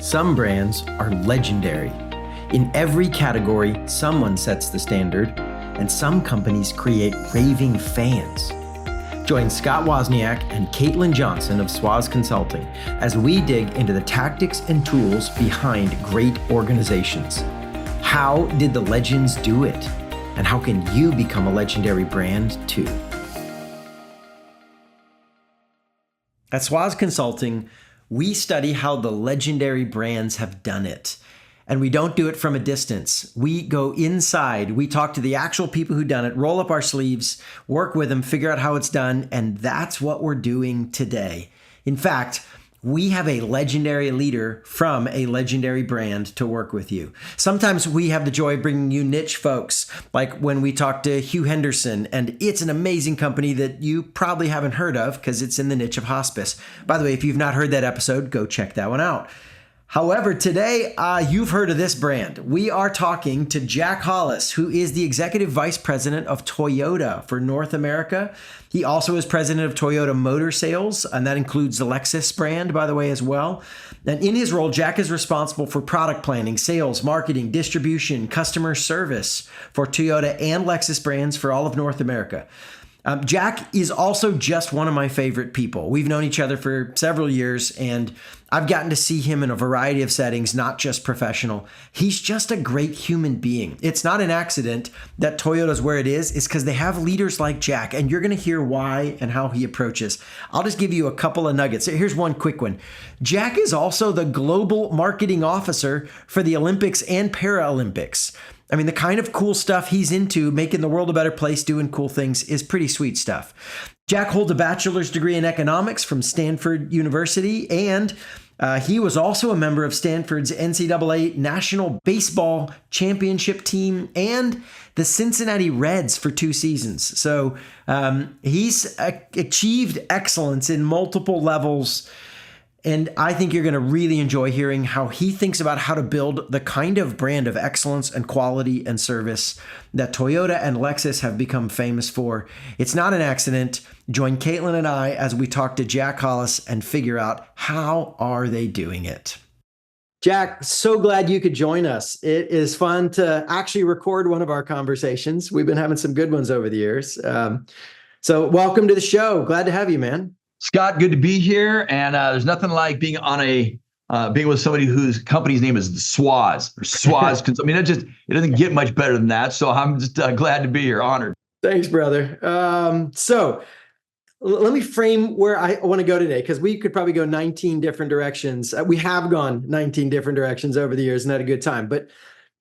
Some brands are legendary. In every category, someone sets the standard, and some companies create raving fans. Join Scott Wozniak and Caitlin Johnson of Swaz Consulting as we dig into the tactics and tools behind great organizations. How did the legends do it? And how can you become a legendary brand too? At Swaz Consulting, we study how the legendary brands have done it. And we don't do it from a distance. We go inside, we talk to the actual people who done it, roll up our sleeves, work with them, figure out how it's done, and that's what we're doing today. In fact, we have a legendary leader from a legendary brand to work with you. Sometimes we have the joy of bringing you niche folks, like when we talk to Hugh Henderson, and it's an amazing company that you probably haven't heard of because it's in the niche of hospice. By the way, if you've not heard that episode, go check that one out. However, today, you've heard of this brand. We are talking to Jack Hollis, who is the Executive Vice President of Toyota for North America. He also is President of Toyota Motor Sales, and that includes the Lexus brand, by the way, as well. And in his role, Jack is responsible for product planning, sales, marketing, distribution, customer service for Toyota and Lexus brands for all of North America. Jack is also just one of my favorite people. We've known each other for several years, and I've gotten to see him in a variety of settings, not just professional. He's just a great human being. It's not an accident that Toyota's where it is. It's because they have leaders like Jack, and you're going to hear why and how he approaches. I'll just give you a couple of nuggets. Here's one quick one. Jack is also the global marketing officer for the Olympics and Paralympics. I mean, the kind of cool stuff he's into, making the world a better place, doing cool things, is pretty sweet stuff. Jack holds a bachelor's degree in economics from Stanford University, and he was also a member of Stanford's NCAA National Baseball Championship team and the Cincinnati Reds for 2 seasons. So he's achieved excellence in multiple levels. And I think you're going to really enjoy hearing how he thinks about how to build the kind of brand of excellence and quality and service that Toyota and Lexus have become famous for. It's not an accident. Join Caitlin and I as we talk to Jack Hollis and figure out how are they doing it. Jack, so glad you could join us. It is fun to actually record one of our conversations. We've been having some good ones over the years. So welcome to the show. Glad to have you, man. Scott, good to be here. And there's nothing like being on being with somebody whose company's name is Swaz or Swaz. I mean, it doesn't get much better than that. So I'm just glad to be here. Honored. Thanks, brother. So let me frame where I want to go today, because we could probably go 19 different directions. We have gone 19 different directions over the years and had a good time. But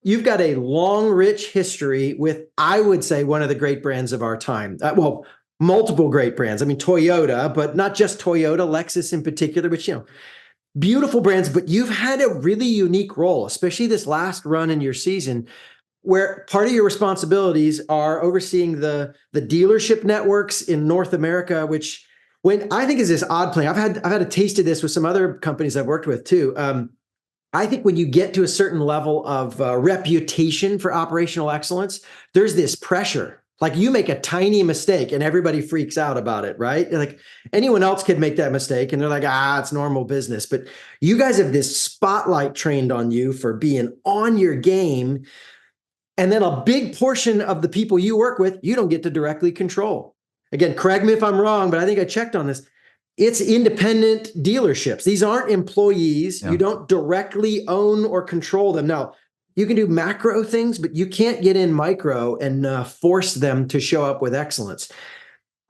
you've got a long, rich history with, I would say, one of the great brands of our time. Multiple great brands. I mean, Toyota, but not just Toyota, Lexus in particular, which, beautiful brands, but you've had a really unique role, especially this last run in your season, where part of your responsibilities are overseeing the dealership networks in North America, which when I think is this odd play. I've had a taste of this with some other companies I've worked with too. I think when you get to a certain level of reputation for operational excellence, there's this pressure. Like you make a tiny mistake and everybody freaks out about it, right? Like anyone else could make that mistake and they're like, it's normal business. But you guys have this spotlight trained on you for being on your game. And then a big portion of the people you work with, you don't get to directly control. Again, correct me if I'm wrong, but I think I checked on this. It's independent dealerships. These aren't employees. Yeah. You don't directly own or control them. Now, you can do macro things, but you can't get in micro and force them to show up with excellence.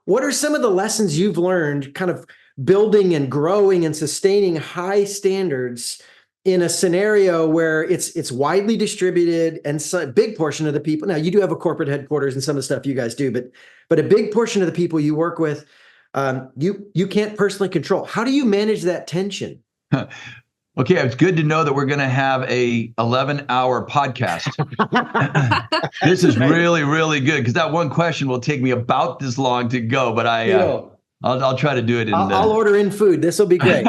What are some of the lessons you've learned kind of building and growing and sustaining high standards in a scenario where it's widely distributed and a big portion of the people, now you do have a corporate headquarters and some of the stuff you guys do, but a big portion of the people you work with, you can't personally control. How do you manage that tension? Okay, it's good to know that we're going to have a 11-hour podcast. This is really, really good because that one question will take me about this long to go, but I'll try to do it. I'll order in food. This will be great.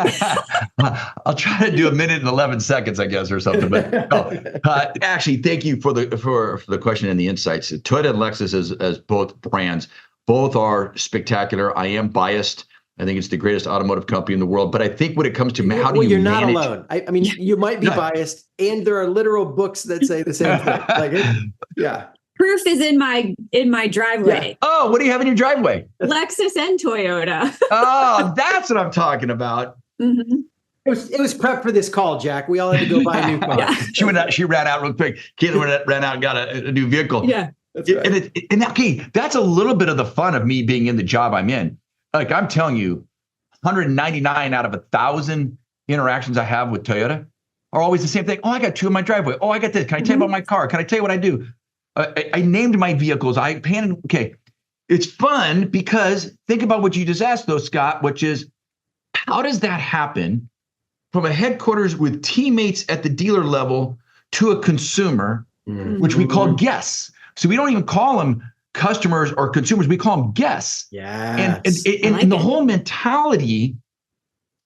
I'll try to do 1 minute and 11 seconds, I guess, or something. But actually, thank you for the question and the insights. Toyota and Lexus as both brands, both are spectacular. I am biased. I think it's the greatest automotive company in the world. But I think when it comes to how do you you're manage, not alone. I mean, you might be biased, and there are literal books that say the same thing. Yeah. Proof is in my driveway. Yeah. Oh, what do you have in your driveway? Lexus and Toyota. Oh, that's what I'm talking about. Mm-hmm. It was prep for this call, Jack. We all had to go buy new cars. Yeah. She ran out real quick. Caitlin ran out and got a new vehicle. Yeah. That's right. And okay, that's a little bit of the fun of me being in the job I'm in. Like I'm telling you, 199 out of 1,000 interactions I have with Toyota are always the same thing. Oh, I got two in my driveway. Oh, I got this. Can I tell you about my car? Can I tell you what I do? I named my vehicles. Okay. It's fun because think about what you just asked though, Scott, which is how does that happen from a headquarters with teammates at the dealer level to a consumer, which we call guests. So we don't even call them customers or consumers. We call them guests. Yeah. And the whole mentality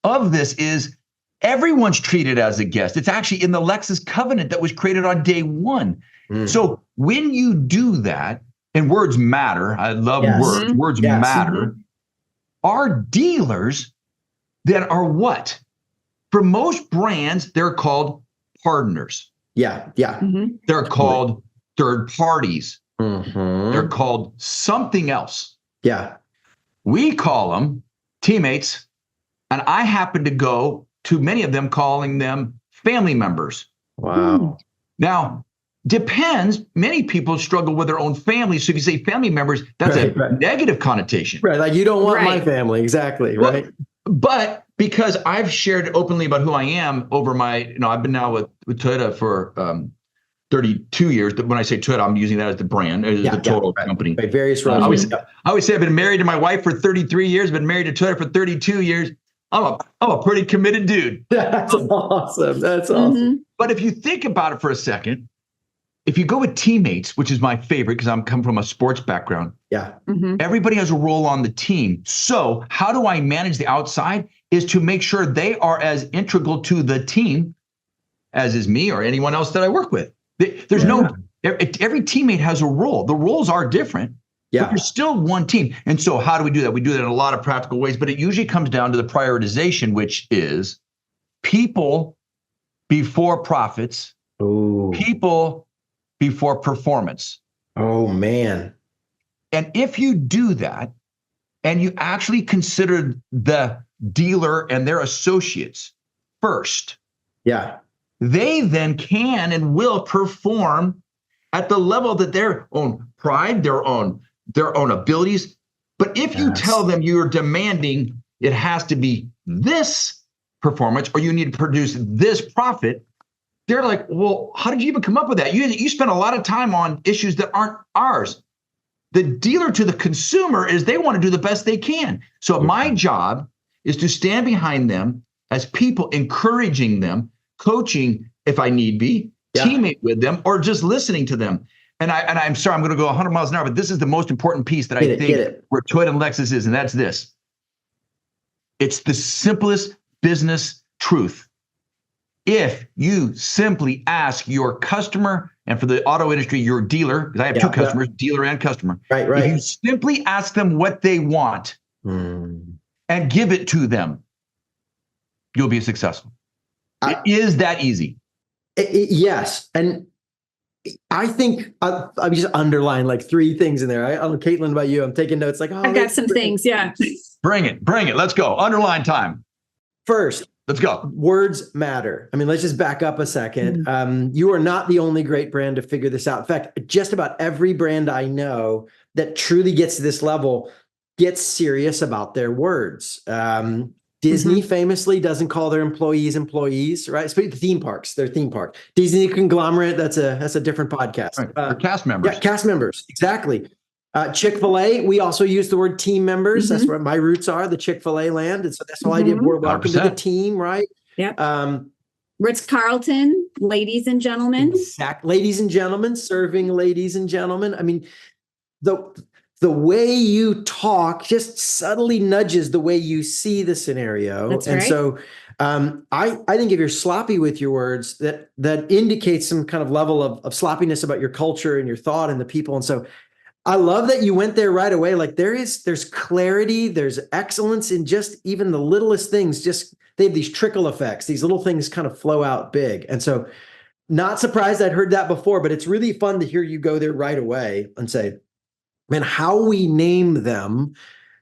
of this is everyone's treated as a guest. It's actually in the Lexus covenant that was created on day one. So when you do that, and words matter, I love words, words matter, our dealers then are what? For most brands, they're called partners. Yeah. They're called third parties. They're called something else. Yeah. We call them teammates, and I happen to go to many of them calling them family members. Wow. Now, depends. Many people struggle with their own families. So if you say family members, that's a negative connotation. Right. Like you don't want my family. Exactly. Well, right. But because I've shared openly about who I am over my, I've been now with Toyota for 32 years. When I say Toyota, I'm using that as the brand, as the total company. By various I roles. always say I've been married to my wife for 33 years, been married to Toyota for 32 years. I'm a pretty committed dude. That's awesome. That's awesome. But if you think about it for a second, if you go with teammates, which is my favorite because I'm come from a sports background. Yeah. Everybody has a role on the team. So how do I manage the outside is to make sure they are as integral to the team as is me or anyone else that I work with. There's every teammate has a role. The roles are different, but you're still one team. And so how do we do that? We do that in a lot of practical ways, but it usually comes down to the prioritization, which is people before profits, people before performance. Oh, man. And if you do that, and you actually consider the dealer and their associates first, they then can and will perform at the level that their own pride, their own abilities. But if you tell them you're demanding it has to be this performance or you need to produce this profit, they're like, well, how did you even come up with that? You spend a lot of time on issues that aren't ours. The dealer to the consumer is they want to do the best they can. So my job is to stand behind them as people, encouraging them, coaching if I need be, teammate with them, or just listening to them. And I'm sorry, I'm going to go 100 miles an hour, but this is the most important piece that I think where Toyota and Lexus is, and that's this. It's the simplest business truth. If you simply ask your customer, and for the auto industry, your dealer, because I have two customers, dealer and customer. Right. If you simply ask them what they want and give it to them, you'll be successful. It is that easy. Yes. And I think I'm just underline like three things in there. I don't know, Caitlin, about you. I'm taking notes like, I've got some things. Yeah. Bring it. Let's go. Underline time. First, let's go. Words matter. I mean, let's just back up a second. You are not the only great brand to figure this out. In fact, just about every brand I know that truly gets to this level gets serious about their words. Disney famously doesn't call their employees, right? Especially the theme parks, their theme park. Disney conglomerate, that's a different podcast. Right. Or cast members. Yeah, cast members, exactly. Chick-fil-A, we also use the word team members. That's where my roots are, the Chick-fil-A land. And so that's the whole idea of we're welcome to the team, right? Yeah. Ritz-Carlton, ladies and gentlemen. Ladies and gentlemen, serving ladies and gentlemen. I mean, the way you talk just subtly nudges the way you see the scenario. That's and right. So I think if you're sloppy with your words, that indicates some kind of level of sloppiness about your culture and your thought and the people. And so I love that you went there right away. Like there's clarity, there's excellence in just even the littlest things. Just they have these trickle effects. These little things kind of flow out big. And so not surprised I'd heard that before, but it's really fun to hear you go there right away and say, man, how we name them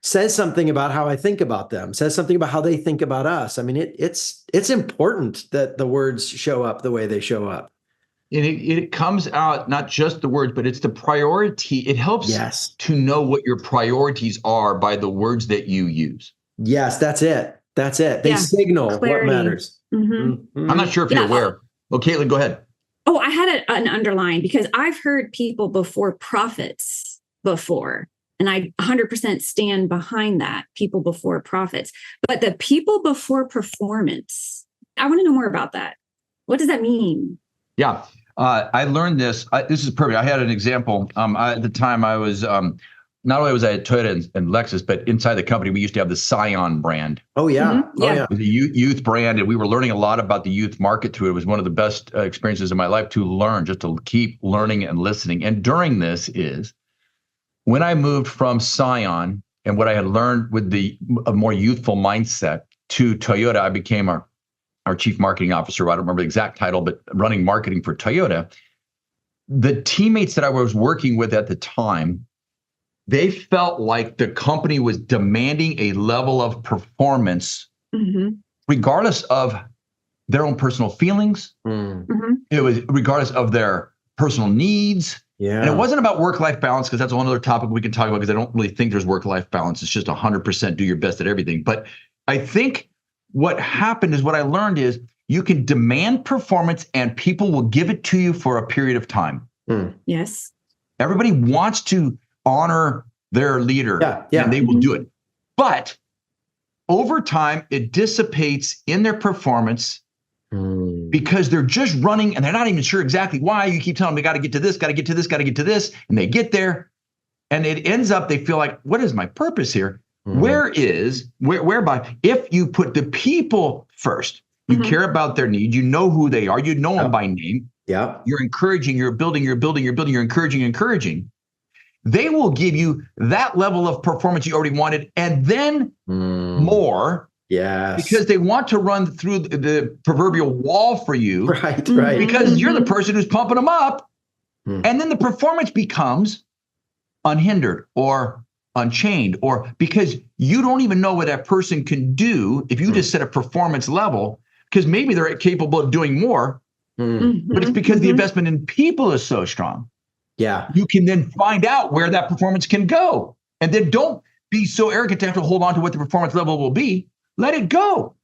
says something about how I think about them, says something about how they think about us. I mean, it's important that the words show up the way they show up. And it comes out, not just the words, but it's the priority. It helps to know what your priorities are by the words that you use. Yes, that's it. That's it. They signal clarity. What matters. Mm-hmm. I'm not sure if you're aware. Oh, Caitlin, go ahead. Oh, I had an underline because I've heard people before profits before. And I 100% stand behind that, people before profits. But the people before performance, I want to know more about that. What does that mean? Yeah, I learned this. This is perfect. I had an example. At the time, I was not only was I at Toyota and Lexus, but inside the company, we used to have the Scion brand. Oh, yeah. Mm-hmm. Oh, yeah. It was a youth brand, and we were learning a lot about the youth market through it. It was one of the best experiences in my life to learn, just to keep learning and listening. And during this is when I moved from Scion and what I had learned with a more youthful mindset to Toyota, I became our chief marketing officer. I don't remember the exact title, but running marketing for Toyota. The teammates that I was working with at the time, they felt like the company was demanding a level of performance, regardless of their own personal feelings. It was regardless of their personal needs. Yeah. And it wasn't about work-life balance, because that's one other topic we can talk about, because I don't really think there's work-life balance. It's just 100% do your best at everything. But I think what happened is, what I learned is, you can demand performance and people will give it to you for a period of time. Yes. Everybody wants to honor their leader, and they will do it. But over time, it dissipates in their performance because they're just running and they're not even sure exactly why. You keep telling them, they got to get to this, got to get to this, got to get to this. And they get there and it ends up, they feel like, what is my purpose here? Whereby if you put the people first, you care about their needs, you know who they are, you know them by name. You're encouraging, you're building, you're encouraging. They will give you that level of performance you already wanted, and then more. Because they want to run through the proverbial wall for you. Right. Because you're the person who's pumping them up. And then the performance becomes unhindered or unchained, or because you don't even know what that person can do if you just set a performance level, because maybe they're capable of doing more, but it's because the investment in people is so strong. You can then find out where that performance can go. And then don't be so arrogant to have to hold on to what the performance level will be. Let it go.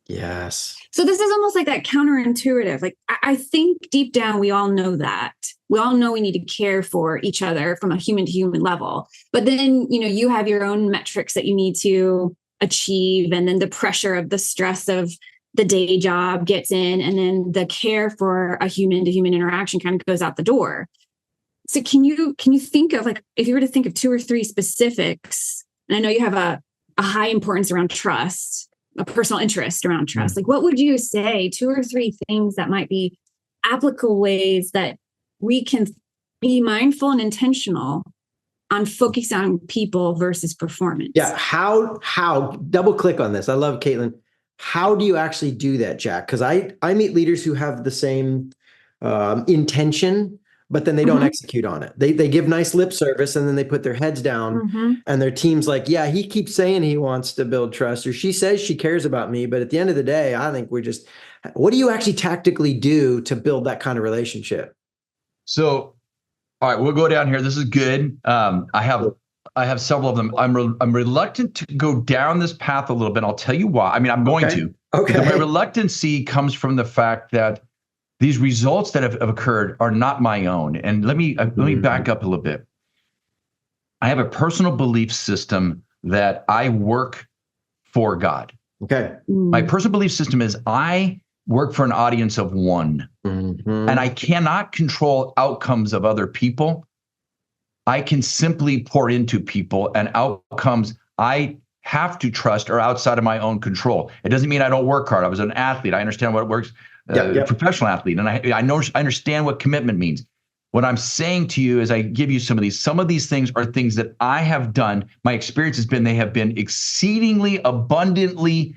So this is almost like that counterintuitive. Like, I think deep down, we all know that. We all know we need to care for each other from a human to human level. But then, you have your own metrics that you need to achieve. And then the pressure of the stress of the day job gets in. And then the care for a human to human interaction kind of goes out the door. So can you think of, like, if you were to think of 2 or 3 specifics, and I know you have a high importance around trust, a personal interest around trust. Like, what would you say, 2 or 3 things that might be applicable ways that we can be mindful and intentional on focus on people versus performance? How double click on this. I love Caitlin. How do you actually do that, Jack? Because I meet leaders who have the same intention, but then they don't execute on it. They give nice lip service and then they put their heads down and their team's like, yeah, he keeps saying he wants to build trust, or she says she cares about me. But at the end of the day, I think what do you actually tactically do to build that kind of relationship? So, all right, we'll go down here. This is good. I have several of them. I'm reluctant to go down this path a little bit. I'll tell you why. I mean, I'm going to. Okay. My reluctancy comes from the fact that these results that have occurred are not my own. And let me back up a little bit. I have a personal belief system that I work for God. My personal belief system is I work for an audience of one, and I cannot control outcomes of other people. I can simply pour into people, and outcomes I have to trust are outside of my own control. It doesn't mean I don't work hard. I was an athlete. I understand what it works. Professional athlete, and I understand what commitment means. What I'm saying to you is I give you some of these things are things that I have done. My experience has been, they have been exceedingly abundantly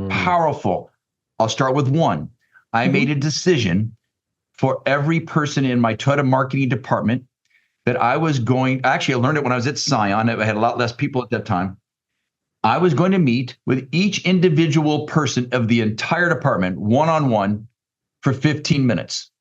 powerful. I'll start with one. I made a decision for every person in my Toyota marketing department that I was going, actually, I learned it when I was at Scion. I had a lot less people at that time. I was going to meet with each individual person of the entire department one-on-one for 15 minutes.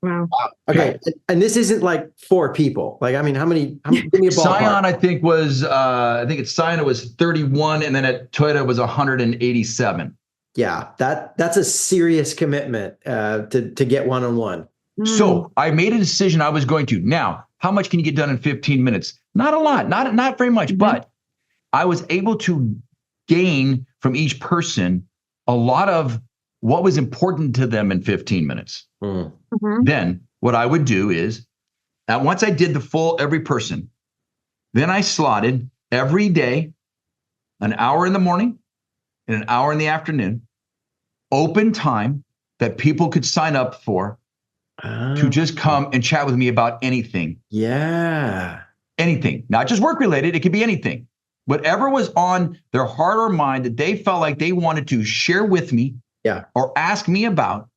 Wow. Okay. And this isn't like 4 people. Like, I mean, give me a ballpark. Scion, I think at Scion it was 31, and then at Toyota it was 187. Yeah, that's a serious commitment to get one-on-one. So I made a decision I was going to. Now, how much can you get done in 15 minutes? Not a lot, not very much, but I was able to gain from each person a lot of what was important to them in 15 minutes. Then what I would do is, once I did the full every person, then I slotted every day an hour in the morning and an hour in the afternoon, open time that people could sign up for to just come and chat with me about anything. Yeah. Anything, not just work related. It could be anything. Whatever was on their heart or mind that they felt like they wanted to share with me or ask me about.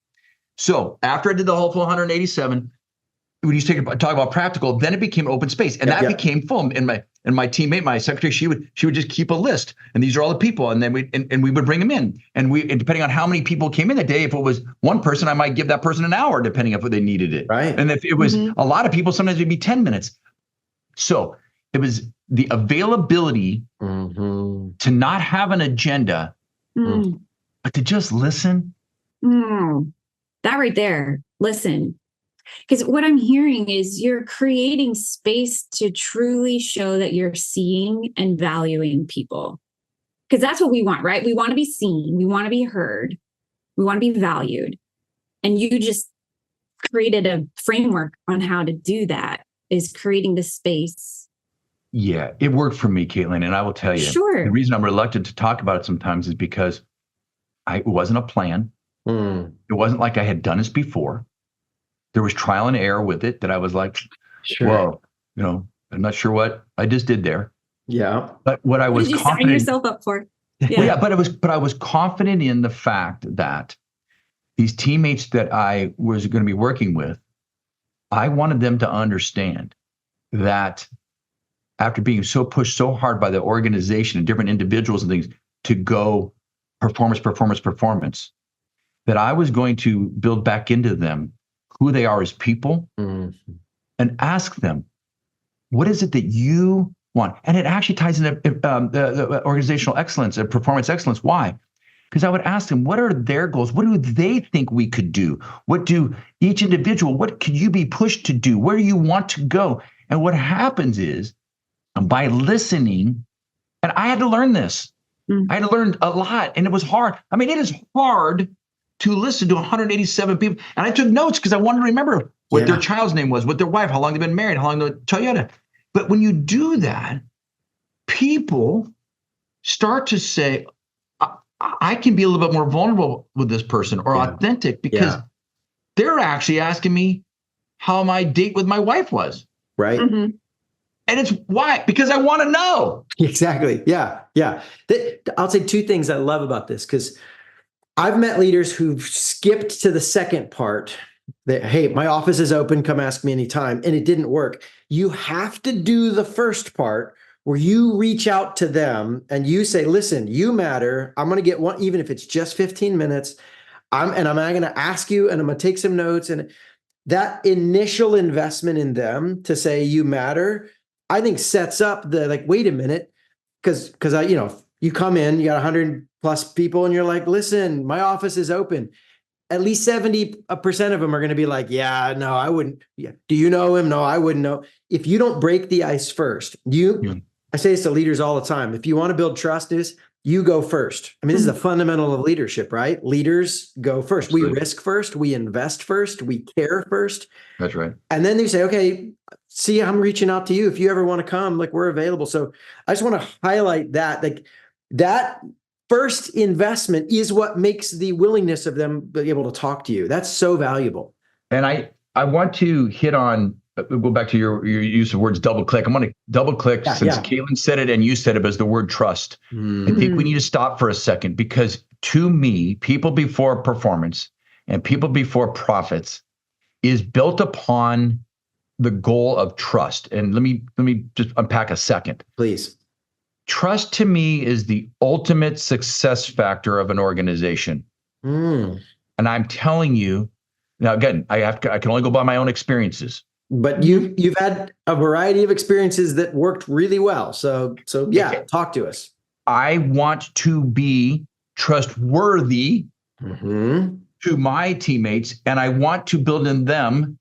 So after I did the whole full 187, when you talk about practical, then it became open space, and that became full. And my teammate, my secretary, she would just keep a list, and these are all the people, and then we would bring them in, and depending on how many people came in that day, if it was one person, I might give that person an hour, depending on if they needed it. Right. And if it was a lot of people, sometimes it'd be 10 minutes. So it was the availability to not have an agenda, but to just listen. That right there, listen. Because what I'm hearing is you're creating space to truly show that you're seeing and valuing people. Because that's what we want, right? We want to be seen. We want to be heard. We want to be valued. And you just created a framework on how to do that, is creating the space. Yeah, it worked for me, Caitlin. And I will tell you, the reason I'm reluctant to talk about it sometimes is because it wasn't a plan. It wasn't like I had done this before. There was trial and error with it that I was like, whoa, I'm not sure what I just did there. Yeah. But what I was confident, what did you sign yourself up for? Yeah. But I was confident in the fact that these teammates that I was going to be working with, I wanted them to understand that after being so pushed so hard by the organization and different individuals and things to go performance, that I was going to build back into them who they are as people and ask them, what is it that you want? And it actually ties into the organizational excellence and performance excellence. Why? Because I would ask them, what are their goals? What do they think we could do? What do each individual, what could you be pushed to do? Where do you want to go? And what happens is, by listening, and I had to learn this. I had to learn a lot, and it was hard. I mean, it is hard to listen to 187 people. And I took notes because I wanted to remember what their child's name was, what their wife, how long they've been married, how long they're Toyota. But when you do that, people start to say, I can be a little bit more vulnerable with this person or authentic because they're actually asking me how my date with my wife was. Right. And it's why? Because I want to know. Exactly. Yeah. I'll say 2 things I love about this, because I've met leaders who've skipped to the second part. That, hey, my office is open, come ask me anytime. And it didn't work. You have to do the first part where you reach out to them and you say, listen, you matter. I'm going to get one, even if it's just 15 minutes. I'm going to ask you, and I'm going to take some notes. And that initial investment in them to say you matter, I think sets up the, like, wait a minute, because you come in, you got 100 plus people, and you're like, listen, my office is open. At least 70% of them are going to be like, yeah, no, I wouldn't. Yeah. Do you know him? No, I wouldn't know. If you don't break the ice first, I say this to leaders all the time. If you want to build trust, you go first. I mean, this is the fundamental of leadership, right? Leaders go first. Absolutely. We risk first. We invest first. We care first. That's right. And then they say, okay, see, I'm reaching out to you. If you ever want to come, like, we're available. So I just want to highlight that, like, that first investment is what makes the willingness of them be able to talk to you. That's so valuable. And I want to hit on, go back to your use of words, double click. I'm going to double click since Caitlin said it and you said it as the word trust. I think we need to stop for a second, because to me, people before performance and people before profits is built upon the goal of trust. And let me just unpack a second. Please. Trust to me is the ultimate success factor of an organization. And I'm telling you, now again, I can only go by my own experiences. But you've had a variety of experiences that worked really well. So yeah, talk to us. I want to be trustworthy to my teammates, and I want to build in them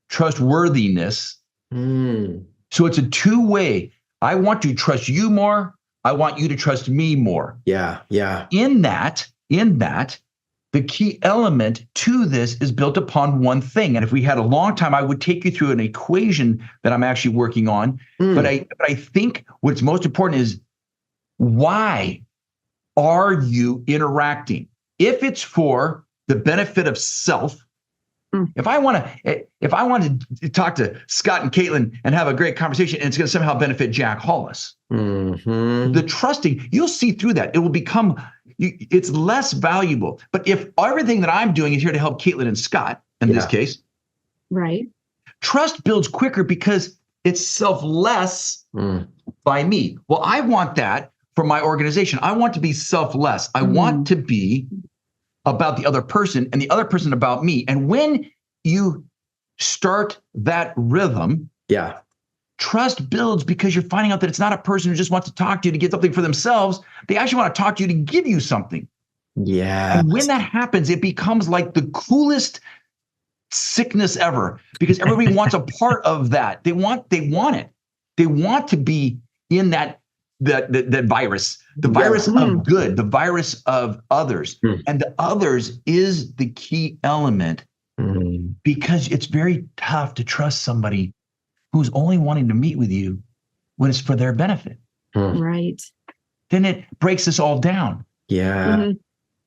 trustworthiness. So it's a two-way. I want to trust you more. I want you to trust me more. Yeah. In that, the key element to this is built upon one thing. And if we had a long time, I would take you through an equation that I'm actually working on. But I think what's most important is, why are you interacting? If it's for the benefit of self, if I want to talk to Scott and Caitlin and have a great conversation, and it's going to somehow benefit Jack Hollis, the trusting, you'll see through that. It will become, it's less valuable. But if everything that I'm doing is here to help Caitlin and Scott, in this case, right, trust builds quicker because it's selfless by me. Well, I want that for my organization. I want to be selfless. I want to be about the other person and the other person about me. And when you start that rhythm, trust builds, because you're finding out that it's not a person who just wants to talk to you to get something for themselves. They actually want to talk to you to give you something. Yeah. And when that happens, it becomes like the coolest sickness ever, because everybody wants a part of that. They want it. They want to be in that virus, the virus of good, the virus of others. And the others is the key element, because it's very tough to trust somebody who's only wanting to meet with you when it's for their benefit. Right. Then it breaks us all down. Yeah.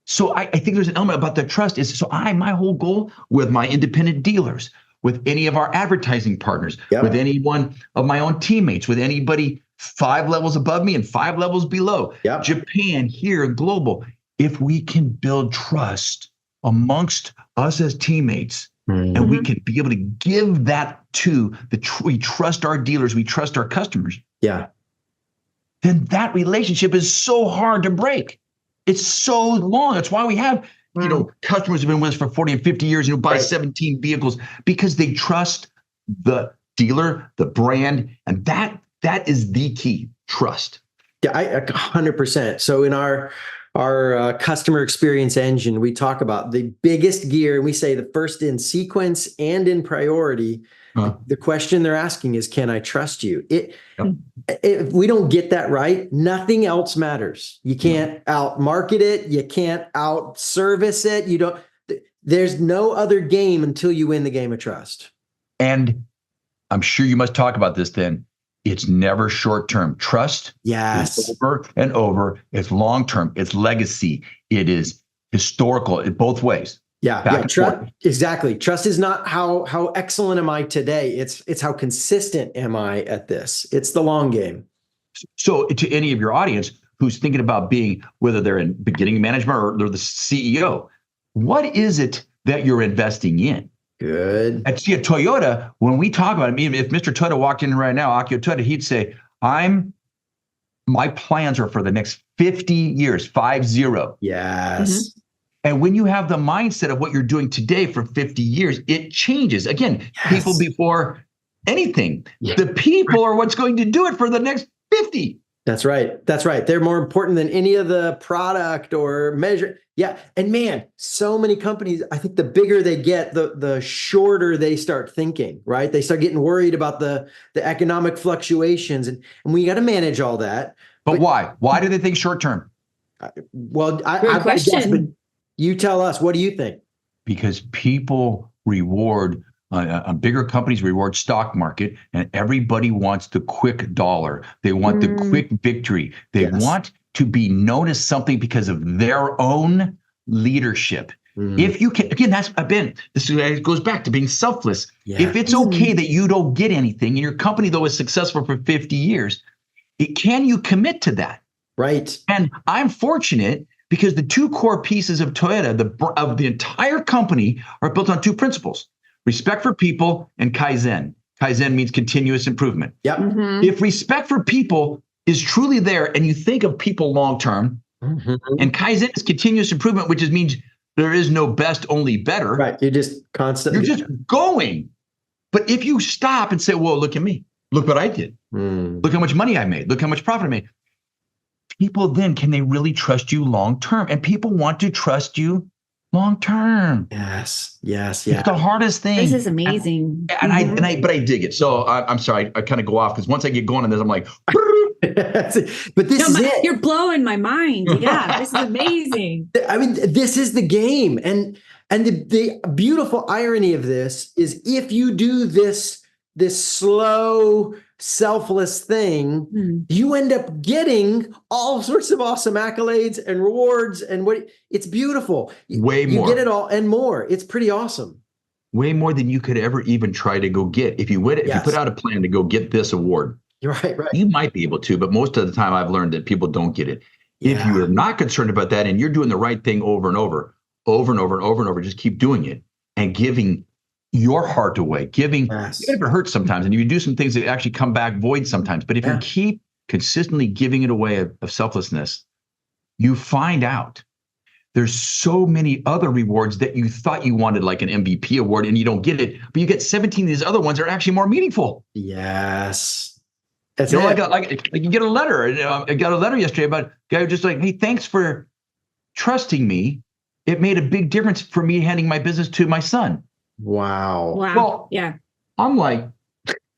So I think there's an element about the trust is, so my whole goal with my independent dealers, with any of our advertising partners, with any one of my own teammates, with anybody 5 levels above me and 5 levels below, Japan, here, global, if we can build trust amongst us as teammates, and we can be able to give that to we trust our dealers, we trust our customers, then that relationship is so hard to break. It's so long. That's why we have, customers who've been with us for 40 and 50 years, buy 17 vehicles, because they trust the dealer, the brand, and that is the key, trust. Yeah, 100%. So in our customer experience engine, we talk about the biggest gear, and we say the first in sequence and in priority. The question they're asking is, can I trust you? If we don't get that right, nothing else matters. You can't out-market it. You can't out-service it. There's no other game until you win the game of trust. And I'm sure you must talk about this then. It's never short-term. Trust is over and over. It's long-term. It's legacy. It is historical in both ways. Trust, exactly. Trust is not how excellent am I today. It's how consistent am I at this. It's the long game. So to any of your audience who's thinking about being, whether they're in beginning management or they're the CEO, what is it that you're investing in? Good. At Toyota, when we talk about it, if Mr. Toyota walked in right now, Akio Toyota, he'd say, my plans are for the next 50 years, 50. Yes. And when you have the mindset of what you're doing today for 50 years, it changes. Again, people before anything, the people are what's going to do it for the next 50. That's right. They're more important than any of the product or measure. Yeah. And man, so many companies, I think the bigger they get, the shorter they start thinking, right? They start getting worried about the economic fluctuations, and we got to manage all that. But why? Why do they think short term? Well, I guess, but you tell us, what do you think? Because people reward, bigger companies reward stock market, and everybody wants the quick dollar. They want the quick victory. They want to be known as something because of their own leadership. If you can, again, it goes back to being selfless. Yeah. If it's okay that you don't get anything and your company, though, is successful for 50 years, can you commit to that? Right. And I'm fortunate because the two core pieces of Toyota, of the entire company, are built on two principles: respect for people and Kaizen. Kaizen means continuous improvement. Yep. If respect for people is truly there and you think of people long-term, and Kaizen is continuous improvement, which means there is no best, only better. Right. You're just constantly. You're just going. But if you stop and say, "Whoa, look at me. Look what I did. Look how much money I made. Look how much profit I made." People then, can they really trust you long-term? And people want to trust you long-term. Yes. Yeah. It's the hardest thing. This is amazing. But I dig it. So I'm sorry, I kind of go off because once I get going on this, I'm like, but this is it. You're blowing my mind. Yeah, this is amazing. I mean, this is the game. And the beautiful irony of this is if you do this slow, selfless thing, you end up getting all sorts of awesome accolades and rewards. And it's beautiful. Way more. You get it all and more. It's pretty awesome. Way more than you could ever even try to go get. If you put out a plan to go get this award, right. You might be able to, but most of the time I've learned that people don't get it. Yeah. If you are not concerned about that and you're doing the right thing over and over, just keep doing it and giving your heart away, even if it hurts sometimes, and you do some things that actually come back void sometimes. But if you keep consistently giving it away of selflessness, you find out there's so many other rewards that you thought you wanted, like an MVP award, and you don't get it, but you get 17 of these other ones that are actually more meaningful. Yes. That's like you get a letter. I got a letter yesterday about a guy who just like, "Hey, thanks for trusting me. It made a big difference for me handing my business to my son." Wow. Well, yeah. I'm like,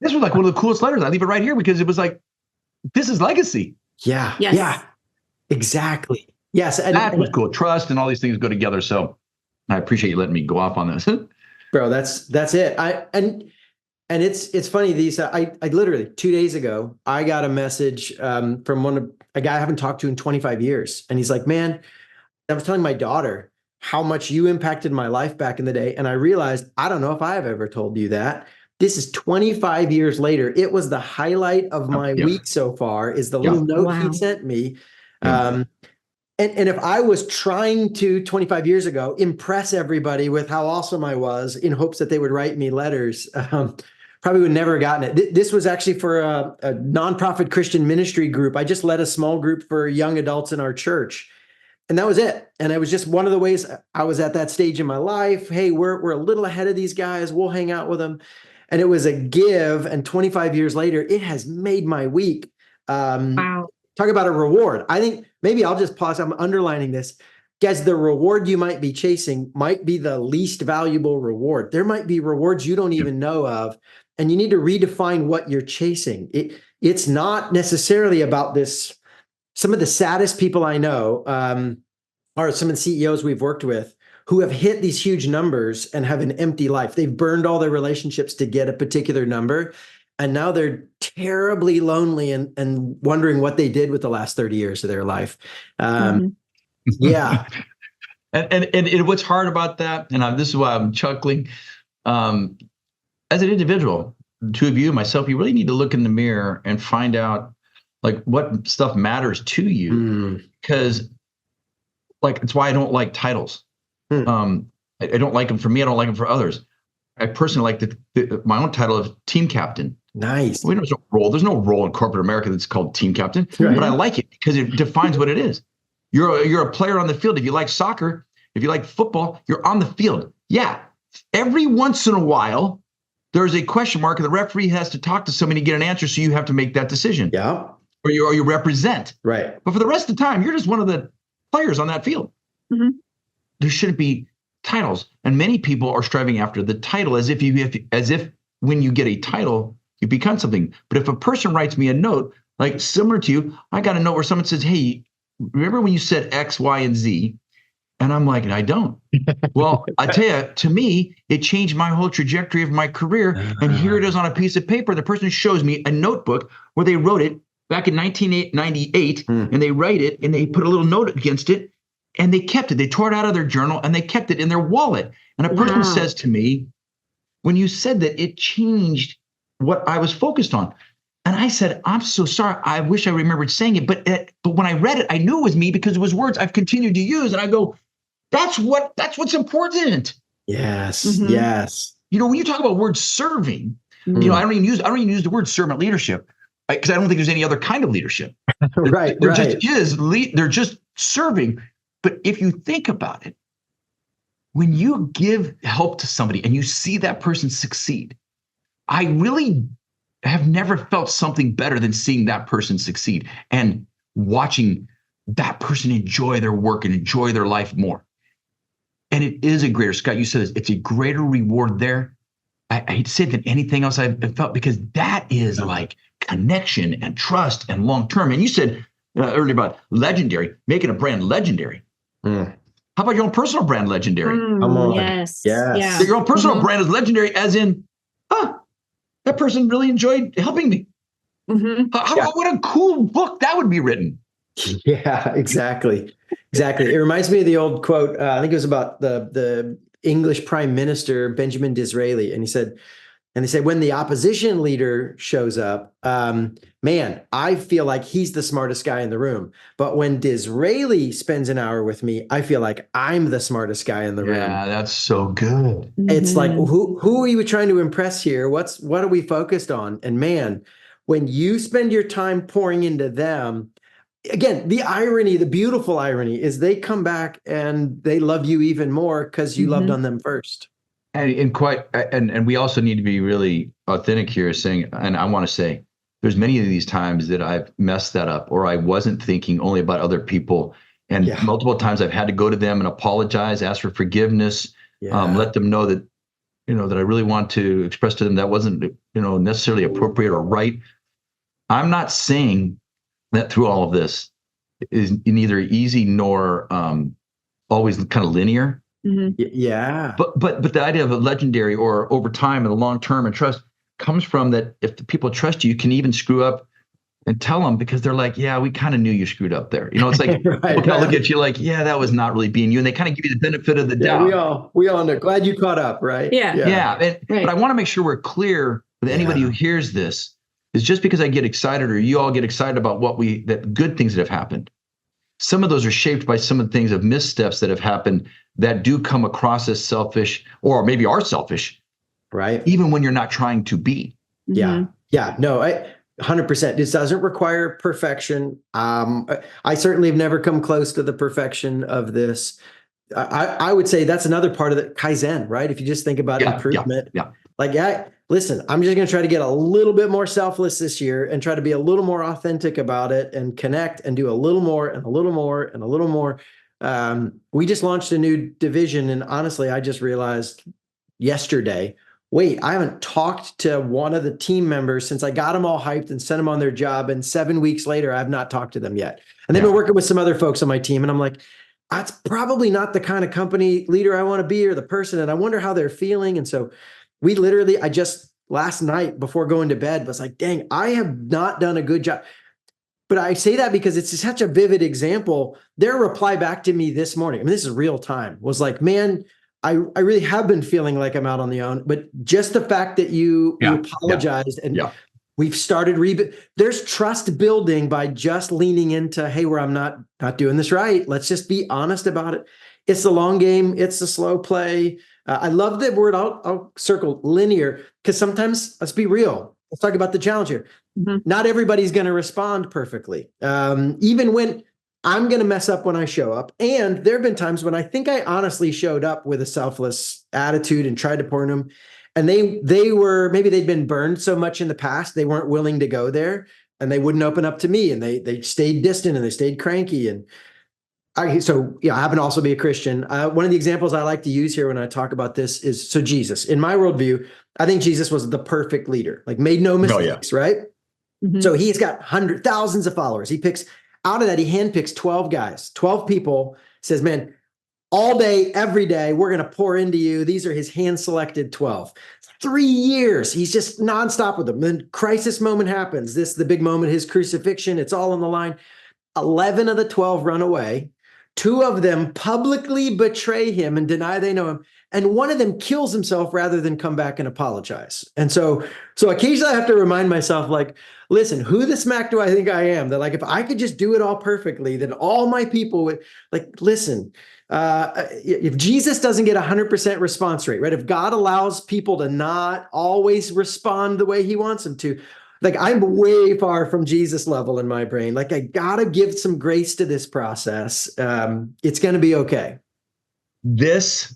this was like one of the coolest letters. I leave it right here because it was like, this is legacy. Yeah. Yes. Yeah. Exactly. Yes. And that was cool. Trust and all these things go together. So I appreciate you letting me go off on this. Bro, that's it. And it's funny. I literally 2 days ago, I got a message from a guy I haven't talked to in 25 years. And he's like, "Man, I was telling my daughter how much you impacted my life back in the day. And I realized, I don't know if I have ever told you that. This is 25 years later. It was the highlight of my week so far is the little note he sent me." And if I was trying to 25 years ago impress everybody with how awesome I was in hopes that they would write me letters, probably would never have gotten it. This was actually for a nonprofit Christian ministry group. I just led a small group for young adults in our church. And that was it. And it was just one of the ways I was at that stage in my life. Hey, we're a little ahead of these guys. We'll hang out with them. And it was a give. And 25 years later, it has made my week. Wow. Talk about a reward. I think maybe I'll just pause. I'm underlining this. Guys, the reward you might be chasing might be the least valuable reward. There might be rewards you don't even know of. And you need to redefine what you're chasing. It's not necessarily about this. Some of the saddest people I know are some of the CEOs we've worked with who have hit these huge numbers and have an empty life. They've burned all their relationships to get a particular number. And now they're terribly lonely and wondering what they did with the last 30 years of their life. Yeah. And what's hard about that, and this is why I'm chuckling, as an individual, the two of you, myself, you really need to look in the mirror and find out like what stuff matters to you, because like it's why I don't like titles. I don't like them for me. I don't like them for others. I personally like my own title of team captain. Nice. There's no role. There's no role in corporate America that's called team captain, but I like it because it defines what it is. You're a player on the field. If you like soccer, if you like football, you're on the field. Yeah. Every once in a while, there's a question mark and the referee has to talk to somebody to get an answer. So you have to make that decision. Yeah. Or you represent. Right. But for the rest of the time, you're just one of the players on that field. There shouldn't be titles. And many people are striving after the title as if when you get a title, you become something. But if a person writes me a note, like similar to you, I got a note where someone says, "Hey, remember when you said X, Y, and Z?" And I'm like, I don't. Well, I tell you, to me, it changed my whole trajectory of my career. And here it is on a piece of paper. The person shows me a notebook where they wrote it back in 1998, and they write it and they put a little note against it. And they kept it. They tore it out of their journal and they kept it in their wallet. And a person says to me, when you said that, it changed what I was focused on. And I said, I'm so sorry. I wish I remembered saying it. But when I read it, I knew it was me because it was words I've continued to use. And I go, that's what's important. Yes. Yes. When you talk about words serving, I don't even use the word servant leadership because I don't think there's any other kind of leadership. Right. There just is. They're just serving. But if you think about it, when you give help to somebody and you see that person succeed, I really have never felt something better than seeing that person succeed and watching that person enjoy their work and enjoy their life more. And it is a greater, Scott, you said it's a greater reward there. I hate to say it than anything else I've felt, because that is like connection and trust and long-term. And you said earlier about legendary, making a brand legendary. How about your own personal brand legendary? Come on. Yes. Yeah. So your own personal brand is legendary, as in, that person really enjoyed helping me. What a cool book that would be written. Yeah, exactly. It reminds me of the old quote. I think it was about the English Prime Minister, Benjamin Disraeli. And they said, when the opposition leader shows up, man, I feel like he's the smartest guy in the room. But when Disraeli spends an hour with me, I feel like I'm the smartest guy in the room. Yeah, that's so good. It's like, who are you trying to impress here? What are we focused on? And man, when you spend your time pouring into them, again, the beautiful irony is they come back and they love you even more because you loved on them first. And we also need to be really authentic here, saying, and I want to say, there's many of these times that I've messed that up, or I wasn't thinking only about other people. And multiple times I've had to go to them and apologize, ask for forgiveness, let them know that, that I really want to express to them that wasn't, necessarily appropriate or right. I'm not saying that through all of this is neither easy nor always kind of linear. Yeah. But the idea of a legendary or over time and the long term and trust comes from that. If the people trust you, you can even screw up and tell them, because they're like, yeah, we kind of knew you screwed up there. It's like people kind of look at you like, yeah, that was not really being you, and they kind of give you the benefit of the doubt. We all know. Glad you caught up, right? Yeah. But I want to make sure we're clear with anybody who hears this, is just because I get excited or you all get excited about that good things that have happened. Some of those are shaped by some of the things of missteps that have happened that do come across as selfish, or maybe are selfish, right? Even when you're not trying to be. Yeah. No, 100%. This doesn't require perfection. I certainly have never come close to the perfection of this. I would say that's another part of the Kaizen, right? If you just think about improvement, listen, I'm just going to try to get a little bit more selfless this year and try to be a little more authentic about it and connect and do a little more and a little more and a little more. We just launched a new division. And honestly, I just realized yesterday, wait, I haven't talked to one of the team members since I got them all hyped and sent them on their job. And 7 weeks later, I have not talked to them yet. And they've been working with some other folks on my team. And I'm like, that's probably not the kind of company leader I want to be, or the person. And I wonder how they're feeling. And so I just last night before going to bed was like, dang, I have not done a good job. But I say that because it's such a vivid example. Their reply back to me this morning, I mean, this is real time, was like, man, I really have been feeling like I'm out on the own, but just the fact that you apologized and we've started there's trust building by just leaning into, hey, where I'm not doing this right. Let's just be honest about it. It's the long game. It's the slow play. I love that word. I'll circle linear, because sometimes, let's be real. Let's talk about the challenge here. Not everybody's going to respond perfectly. Even when I'm going to mess up when I show up. And there have been times when I think I honestly showed up with a selfless attitude and tried to pour in them. And maybe they'd been burned so much in the past, they weren't willing to go there, and they wouldn't open up to me, and they stayed distant and they stayed cranky. And I happen to also be a Christian. One of the examples I like to use here when I talk about this is, so Jesus, in my worldview, I think Jesus was the perfect leader, like made no mistakes, right? So he's got thousands of followers. Out of that, he handpicks 12 guys, 12 people, says, man, all day, every day, we're going to pour into you. These are his hand-selected 12. 3 years, he's just nonstop with them. Then crisis moment happens. The big moment, his crucifixion, it's all on the line. 11 of the 12 run away. 2 of them publicly betray him and deny they know him. And one of them kills himself rather than come back and apologize. And so occasionally I have to remind myself, like, listen, who the smack do I think I am? That like, if I could just do it all perfectly, then all my people would like, listen, if Jesus doesn't get 100% response rate, right? If God allows people to not always respond the way he wants them to, like I'm way far from Jesus level in my brain. Like I gotta give some grace to this process. It's going to be okay. This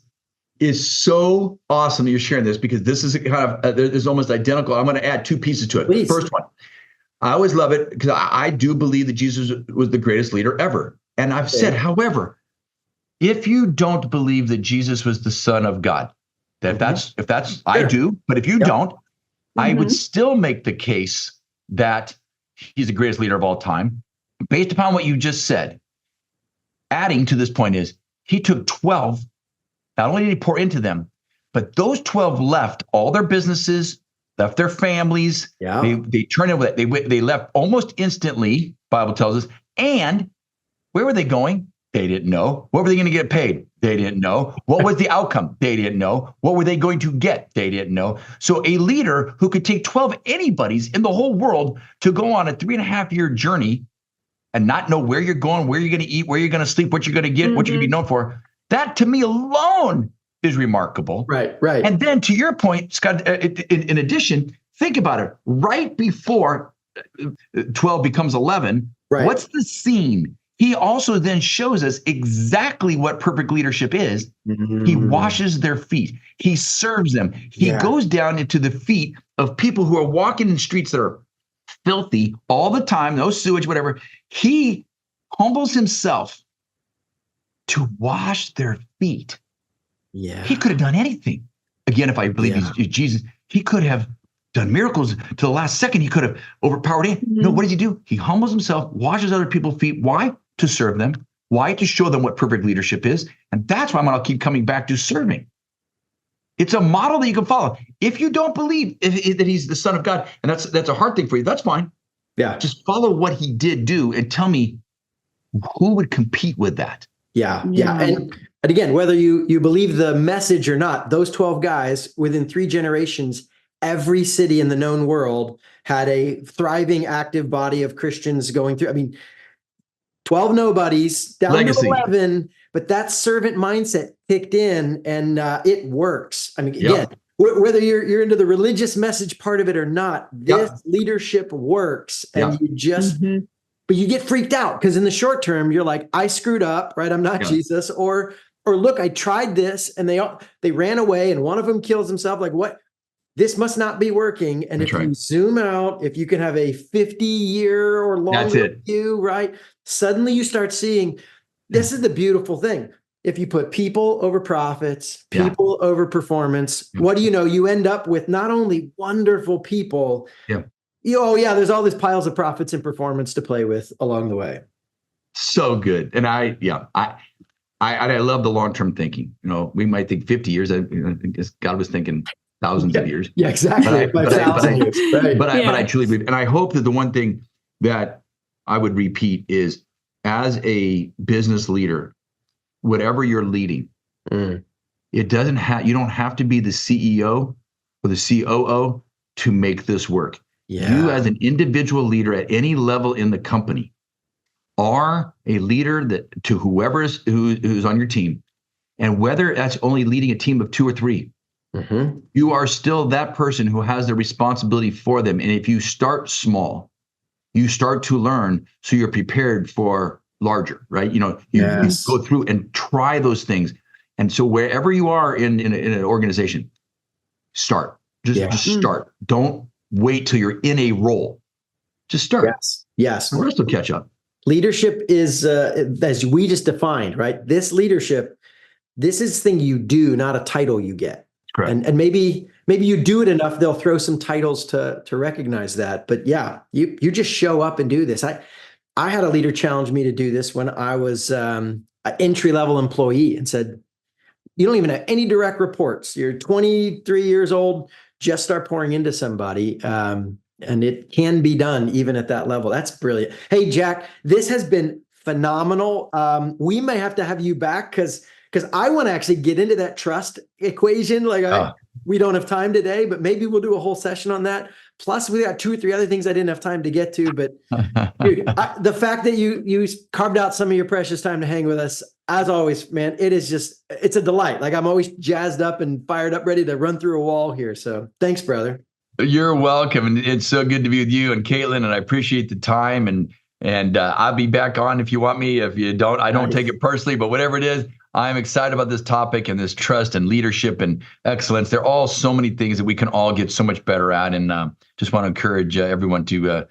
is so awesome that you're sharing this, because this is a kind of, there's almost identical. I'm going to add 2 pieces to it. Please. First one, I always love it because I do believe that Jesus was the greatest leader ever. And I've said, however, if you don't believe that Jesus was the Son of God, if that's sure. I do, but if you don't, I would still make the case that he's the greatest leader of all time, based upon what you just said. Adding to this point is, he took 12. Not only did he pour into them, but those 12 left all their businesses, left their families. Yeah. They turned in with it. They left almost instantly, Bible tells us. And where were they going? They didn't know. What were they going to get paid? They didn't know. What was the outcome? They didn't know. What were they going to get? They didn't know. So a leader who could take 12 anybody's in the whole world to go on a 3.5-year journey and not know where you're going, where you're going to eat, where you're going to sleep, what you're going to get, what you're going to be known for. That to me alone is remarkable. Right. And then to your point, Scott, in addition, think about it. Right before 12 becomes 11, what's the scene? He also then shows us exactly what perfect leadership is. He washes their feet. He serves them. He goes down into the feet of people who are walking in streets that are filthy all the time, no sewage, whatever. He humbles himself to wash their feet. Yeah. He could have done anything. Again, if I believe he's Jesus, he could have done miracles to the last second. He could have overpowered it. No, what does he do? He humbles himself, washes other people's feet. Why? To serve them. Why? To show them what perfect leadership is. And that's why I'm going to keep coming back to serving. It's a model that you can follow. If you don't believe that he's the Son of God, and that's a hard thing for you, that's fine. Yeah. Just follow what he did do and tell me who would compete with that. Yeah. And again, whether you believe the message or not, those 12 guys within 3 generations, every city in the known world had a thriving, active body of Christians going through. I mean, 12 nobodies down Legacy. to 11, but that servant mindset kicked in and it works. I mean, again, whether you're into the religious message part of it or not, this leadership works. And you just... But you get freaked out because in the short term, you're like, I screwed up, right? I'm not Jesus. Or look, I tried this and they ran away and one of them kills himself. Like what? This must not be working. And if you zoom out, if you can have a 50-year or longer view, right? Suddenly you start seeing, this is the beautiful thing. If you put people over profits, people over performance, what do you know? You end up with not only wonderful people, there's all these piles of profits and performance to play with along the way. So good. And I love the long-term thinking. You know, we might think 50 years. I guess God was thinking thousands of years. Yeah, exactly. But I truly believe. And I hope that the one thing that I would repeat is, as a business leader, whatever you're leading, it doesn't have, you don't have to be the CEO or the COO to make this work. You as an individual leader at any level in the company are a leader that to who's on your team. And whether that's only leading a team of 2 or 3, you are still that person who has the responsibility for them. And if you start small, you start to learn, so you're prepared for larger, right? You know, you go through and try those things. And so wherever you are in an organization, start. Just start. Don't wait till you're in a role. Just start. Yes. The rest will catch up. Leadership is, as we just defined, right? This leadership, this is the thing you do, not a title you get. Correct. And maybe you do it enough, they'll throw some titles to recognize that. But you just show up and do this. I had a leader challenge me to do this when I was an entry-level employee and said, you don't even have any direct reports. You're 23 years old, just start pouring into somebody. And it can be done even at that level. That's brilliant. Hey, Jack, this has been phenomenal. We may have to have you back because I want to actually get into that trust equation. We don't have time today, but maybe we'll do a whole session on that. Plus, we got 2 or 3 other things I didn't have time to get to. But dude, the fact that you carved out some of your precious time to hang with us, as always, man, it's a delight. Like, I'm always jazzed up and fired up, ready to run through a wall here. So thanks, brother. You're welcome. And it's so good to be with you and Caitlin, and I appreciate the time. And I'll be back on if you want me. If you don't, I don't take it personally, but whatever it is, I'm excited about this topic and this trust and leadership and excellence. They're all so many things that we can all get so much better at. And just want to encourage everyone to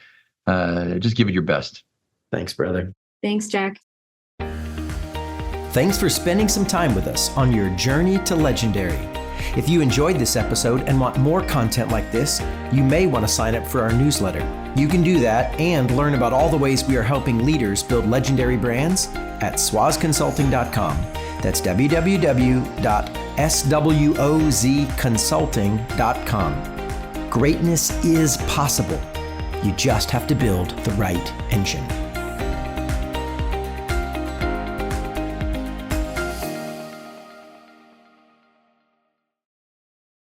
just give it your best. Thanks, brother. Thanks, Jack. Thanks for spending some time with us on your journey to legendary. If you enjoyed this episode and want more content like this, you may want to sign up for our newsletter. You can do that and learn about all the ways we are helping leaders build legendary brands at swazconsulting.com. That's www.swozconsulting.com. Greatness is possible. You just have to build the right engine.